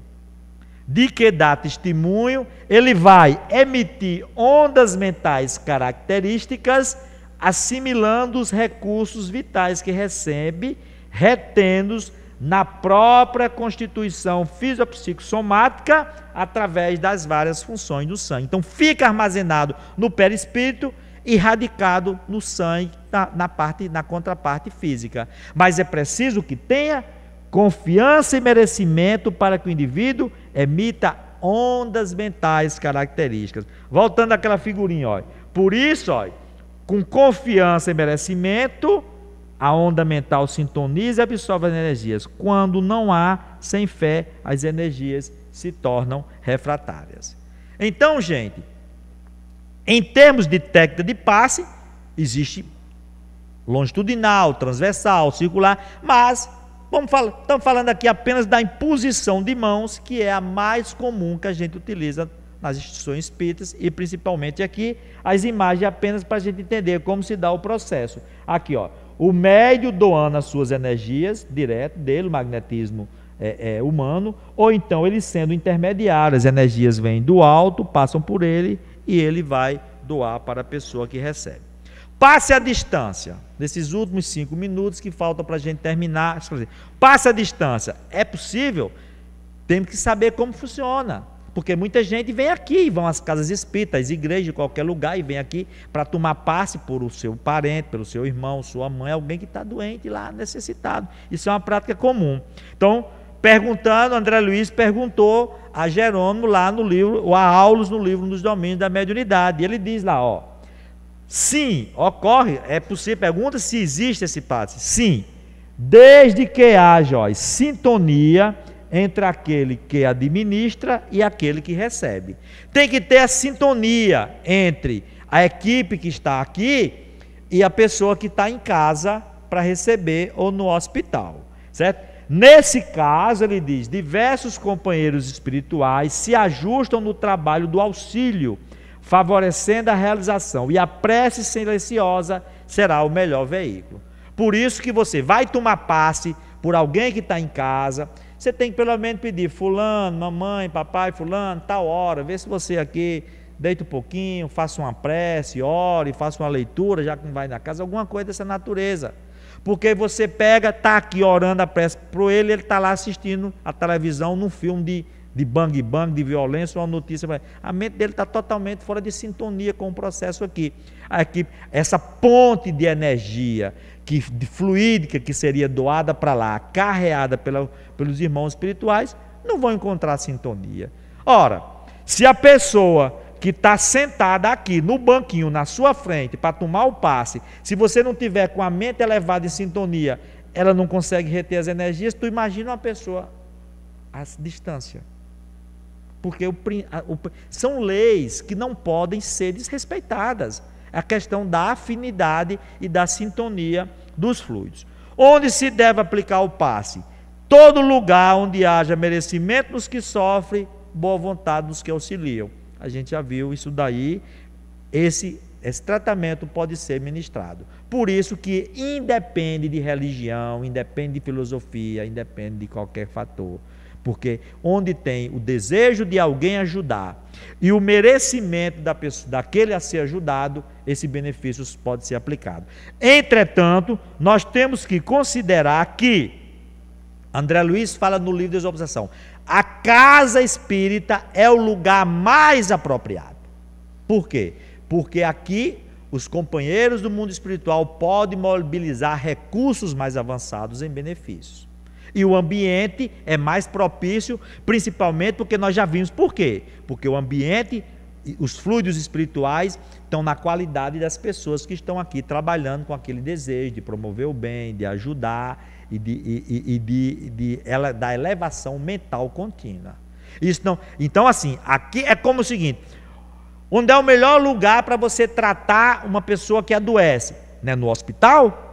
A: De que dá testemunho, ele vai emitir ondas mentais características, assimilando os recursos vitais que recebe, retendo-os na própria constituição fisiopsicossomática através das várias funções do sangue. Então fica armazenado no perispírito e radicado no sangue, na contraparte física. Mas é preciso que tenha confiança e merecimento para que o indivíduo emita ondas mentais características. Voltando àquela figurinha, ó. Por isso, ó, com confiança e merecimento, a onda mental sintoniza e absorve as energias. Quando não há, sem fé, as energias se tornam refratárias. Então, gente, em termos de técnica de passe, existe longitudinal, transversal, circular, mas estamos falando aqui apenas da imposição de mãos, que é a mais comum que a gente utiliza nas instituições espíritas, e principalmente aqui, as imagens apenas para a gente entender como se dá o processo. Aqui, ó, o médio doando as suas energias, direto dele, o magnetismo humano, ou então ele sendo intermediário, as energias vêm do alto, passam por ele, e ele vai doar para a pessoa que recebe. Passe a distância, nesses últimos 5 minutos que faltam para a gente terminar. Passe a distância, é possível? Temos que saber como funciona, porque muita gente vem aqui, vão às casas espíritas, às igrejas, qualquer lugar, e vem aqui para tomar passe por o seu parente, pelo seu irmão, sua mãe, alguém que está doente lá, necessitado. Isso é uma prática comum. Então, perguntando, André Luiz perguntou a Jerônimo lá no livro, ou a Aulus no livro dos Domínios da Mediunidade, e ele diz lá, ó, sim, ocorre, é possível, pergunta se existe esse passe. Sim, desde que haja, ó, sintonia entre aquele que administra e aquele que recebe. Tem que ter a sintonia entre a equipe que está aqui e a pessoa que está em casa para receber ou no hospital, certo? Nesse caso, ele diz, diversos companheiros espirituais se ajustam no trabalho do auxílio, favorecendo a realização, e a prece silenciosa será o melhor veículo. Por isso que você vai tomar passe por alguém que está em casa, você tem que pelo menos pedir, fulano, mamãe, papai, fulano, tal hora, vê se você aqui deita um pouquinho, faça uma prece, ore, faça uma leitura, já que não vai na casa, alguma coisa dessa natureza. Porque você pega, está aqui orando a prece para ele está lá assistindo a televisão num filme de bang, de violência, uma notícia. A mente dele está totalmente fora de sintonia com o processo aqui. Essa ponte de energia fluídica que seria doada para lá, carreada pelos irmãos espirituais, não vão encontrar sintonia. Ora, se a pessoa que está sentada aqui no banquinho na sua frente para tomar o passe, se você não tiver com a mente elevada em sintonia, ela não consegue reter as energias, tu imagina uma pessoa à distância. Porque são leis que não podem ser desrespeitadas. A questão da afinidade e da sintonia dos fluidos. Onde se deve aplicar o passe? Todo lugar onde haja merecimento dos que sofrem, boa vontade dos que auxiliam. A gente já viu isso daí, esse tratamento pode ser ministrado. Por isso que independe de religião, independe de filosofia, independe de qualquer fator. Porque onde tem o desejo de alguém ajudar e o merecimento daquele a ser ajudado, esse benefício pode ser aplicado. Entretanto, nós temos que considerar que, André Luiz fala no livro Desobsessão, a casa espírita é o lugar mais apropriado. Por quê? Porque aqui os companheiros do mundo espiritual podem mobilizar recursos mais avançados em benefícios. E o ambiente é mais propício, principalmente porque nós já vimos por quê? Porque o ambiente, os fluidos espirituais estão na qualidade das pessoas que estão aqui trabalhando com aquele desejo de promover o bem, de ajudar da elevação mental contínua. Isso não, então, assim, aqui é como o seguinte: onde é o melhor lugar para você tratar uma pessoa que adoece? Né? No hospital?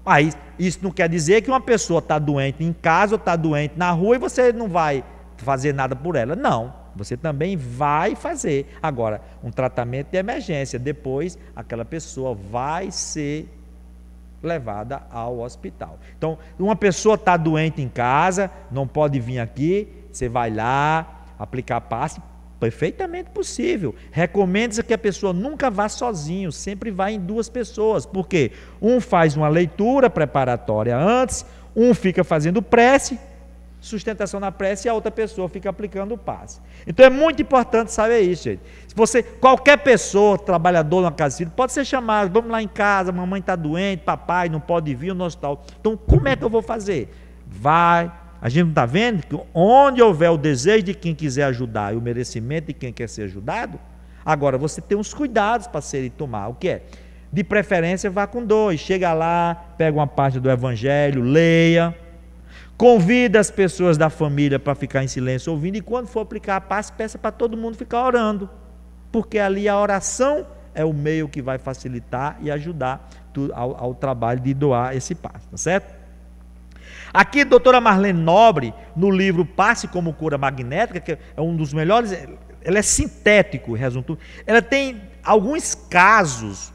A: Aí, isso não quer dizer que uma pessoa está doente em casa ou está doente na rua e você não vai fazer nada por ela. Não, você também vai fazer. Agora, um tratamento de emergência, depois aquela pessoa vai ser levada ao hospital. Então, uma pessoa está doente em casa, não pode vir aqui, você vai lá, aplicar passe, perfeitamente possível. Recomenda-se que a pessoa nunca vá sozinho, sempre vá em duas pessoas. Por quê? Um faz uma leitura preparatória antes, um fica fazendo prece, sustentação na prece, e a outra pessoa fica aplicando o passe. Então é muito importante saber isso, gente. Se você, qualquer pessoa, trabalhador na casa de filho, pode ser chamado, vamos lá em casa, mamãe está doente, papai não pode vir no hospital. Então como é que eu vou fazer? Vai. A gente não está vendo que onde houver o desejo de quem quiser ajudar e o merecimento de quem quer ser ajudado, agora você tem uns cuidados para serem tomar. O que é? De preferência, vá com dois. Chega lá, pega uma parte do evangelho, leia, convida as pessoas da família para ficar em silêncio ouvindo, e quando for aplicar a passe, peça para todo mundo ficar orando, porque ali a oração é o meio que vai facilitar e ajudar ao trabalho de doar esse passe, tá certo? Aqui, a doutora Marlene Nobre, no livro Passe como Cura Magnética, que é um dos melhores, ela é sintético, resumo, ela tem alguns casos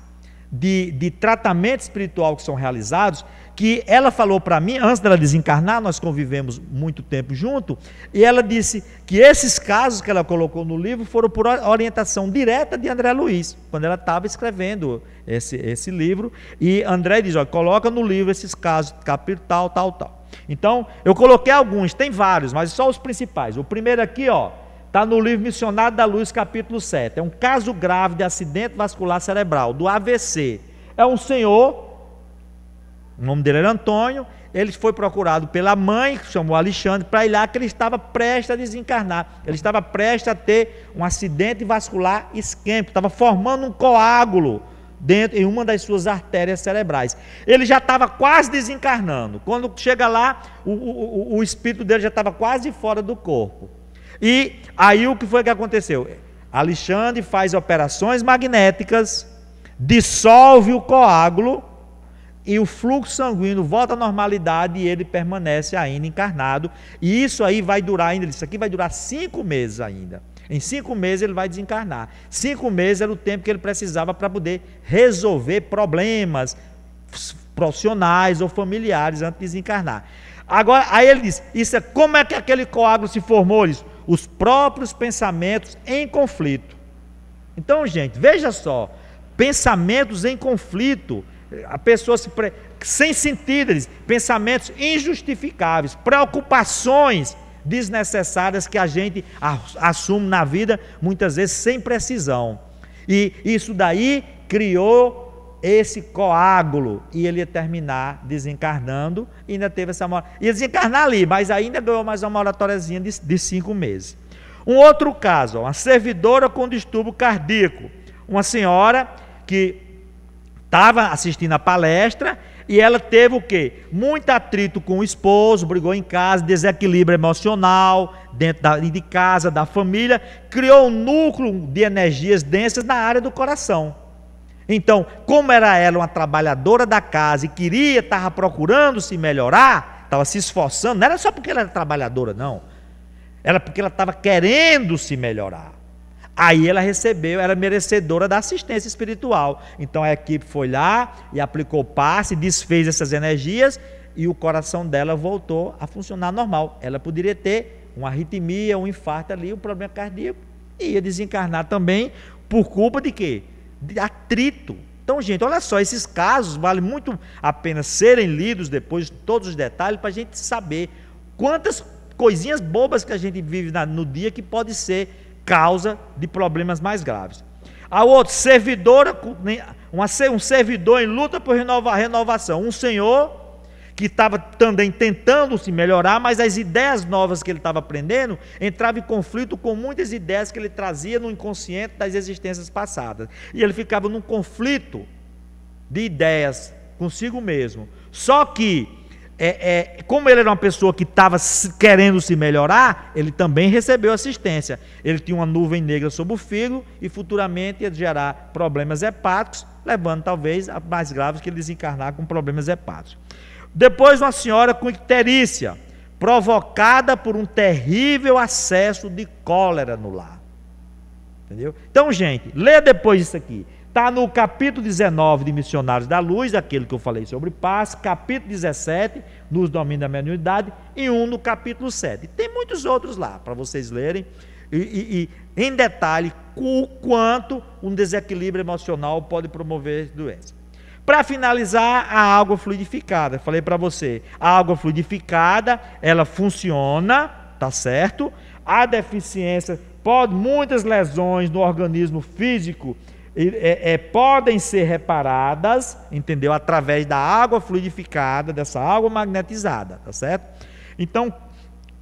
A: de tratamento espiritual que são realizados, que ela falou para mim, antes dela desencarnar, nós convivemos muito tempo junto, e ela disse que esses casos que ela colocou no livro foram por orientação direta de André Luiz, quando ela estava escrevendo esse livro, e André diz, ó, coloca no livro esses casos, capítulo tal. Então, eu coloquei alguns, tem vários, mas só os principais. O primeiro aqui, ó, está no livro Missionário da Luz, capítulo 7. É um caso grave de acidente vascular cerebral, do AVC. É um senhor, o nome dele era Antônio, ele foi procurado pela mãe, que chamou Alexandre, para ir lá, que ele estava prestes a desencarnar. Ele estava prestes a ter um acidente vascular isquêmico, estava formando um coágulo em uma das suas artérias cerebrais. Ele já estava quase desencarnando. Quando chega lá, o espírito dele já estava quase fora do corpo. E aí o que foi que aconteceu? Alexandre faz operações magnéticas, dissolve o coágulo e o fluxo sanguíneo volta à normalidade e ele permanece ainda encarnado. E isso aí vai durar ainda, isso aqui vai durar 5 meses ainda. Em 5 meses ele vai desencarnar. 5 meses era o tempo que ele precisava para poder resolver problemas profissionais ou familiares antes de desencarnar. Agora, aí ele diz, como é que aquele coágulo se formou? Ele diz, os próprios pensamentos em conflito. Então, gente, veja só, pensamentos em conflito, a pessoa sem sentido, pensamentos injustificáveis, preocupações desnecessárias que a gente assume na vida, muitas vezes sem precisão. E isso daí criou esse coágulo, e ele ia terminar desencarnando, e ainda teve essa ia desencarnar ali, mas ainda ganhou mais uma moratóriazinha de 5 meses. Um outro caso, uma servidora com distúrbio cardíaco, uma senhora que estava assistindo a palestra, e ela teve o quê? Muito atrito com o esposo, brigou em casa, desequilíbrio emocional, dentro de casa, da família, criou um núcleo de energias densas na área do coração. Então, como era ela uma trabalhadora da casa e estava procurando se melhorar, estava se esforçando, não era só porque ela era trabalhadora, não. Era porque ela estava querendo se melhorar. Aí ela recebeu, era merecedora da assistência espiritual. Então a equipe foi lá e aplicou passe, desfez essas energias e o coração dela voltou a funcionar normal. Ela poderia ter uma arritmia, um infarto ali, um problema cardíaco, e ia desencarnar também por culpa de quê? De atrito. Então, gente, olha só, esses casos vale muito a pena serem lidos depois, todos os detalhes, para a gente saber quantas coisinhas bobas que a gente vive no dia que pode ser causa de problemas mais graves. A outra, servidora, um servidor em luta por renovação, um senhor que estava também tentando se melhorar, mas as ideias novas que ele estava aprendendo entravam em conflito com muitas ideias que ele trazia no inconsciente das existências passadas, e ele ficava num conflito de ideias consigo mesmo. Só que como ele era uma pessoa que estava querendo se melhorar, ele também recebeu assistência. Ele tinha uma nuvem negra sobre o fígado e futuramente ia gerar problemas hepáticos, levando talvez a mais graves, que ele desencarnar com problemas hepáticos. Depois, uma senhora com icterícia, provocada por um terrível acesso de cólera no lar. Entendeu? Então, gente, lê depois isso aqui. Está no capítulo 19 de Missionários da Luz, aquele que eu falei sobre paz, capítulo 17, nos domínios da mediunidade, e um no capítulo 7. Tem muitos outros lá, para vocês lerem, e em detalhe, o quanto um desequilíbrio emocional pode promover doença. Para finalizar, a água fluidificada. Falei para você, a água fluidificada, ela funciona, tá certo? A deficiência pode, muitas lesões no organismo físico podem ser reparadas, entendeu? Através da água fluidificada, dessa água magnetizada, tá certo? Então,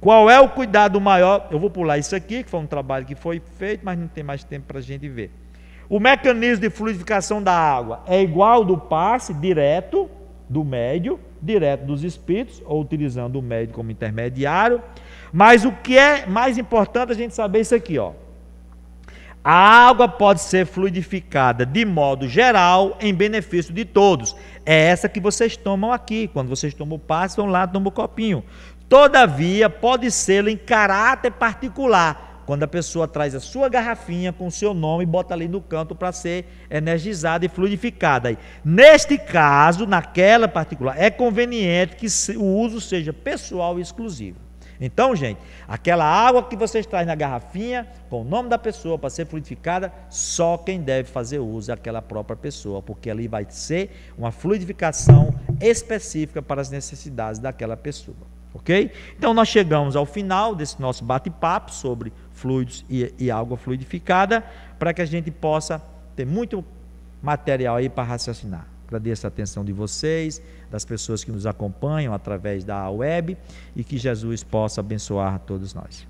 A: qual é o cuidado maior? Eu vou pular isso aqui, que foi um trabalho que foi feito, mas não tem mais tempo para a gente ver. O mecanismo de fluidificação da água é igual ao do passe direto do médio, direto dos espíritos, ou utilizando o médio como intermediário. Mas o que é mais importante a gente saber isso aqui, ó. A água pode ser fluidificada de modo geral em benefício de todos. É essa que vocês tomam aqui. Quando vocês tomam o passe, vão lá, tomam o copinho. Todavia, pode ser em caráter particular, quando a pessoa traz a sua garrafinha com o seu nome e bota ali no canto para ser energizada e fluidificada. Neste caso, naquela particular, é conveniente que o uso seja pessoal e exclusivo. Então, gente, aquela água que vocês trazem na garrafinha, com o nome da pessoa para ser fluidificada, só quem deve fazer uso é aquela própria pessoa, porque ali vai ser uma fluidificação específica para as necessidades daquela pessoa. Ok? Então nós chegamos ao final desse nosso bate-papo sobre fluidos e água fluidificada, para que a gente possa ter muito material aí para raciocinar. Agradeço a atenção de vocês, das pessoas que nos acompanham através da web, e que Jesus possa abençoar todos nós.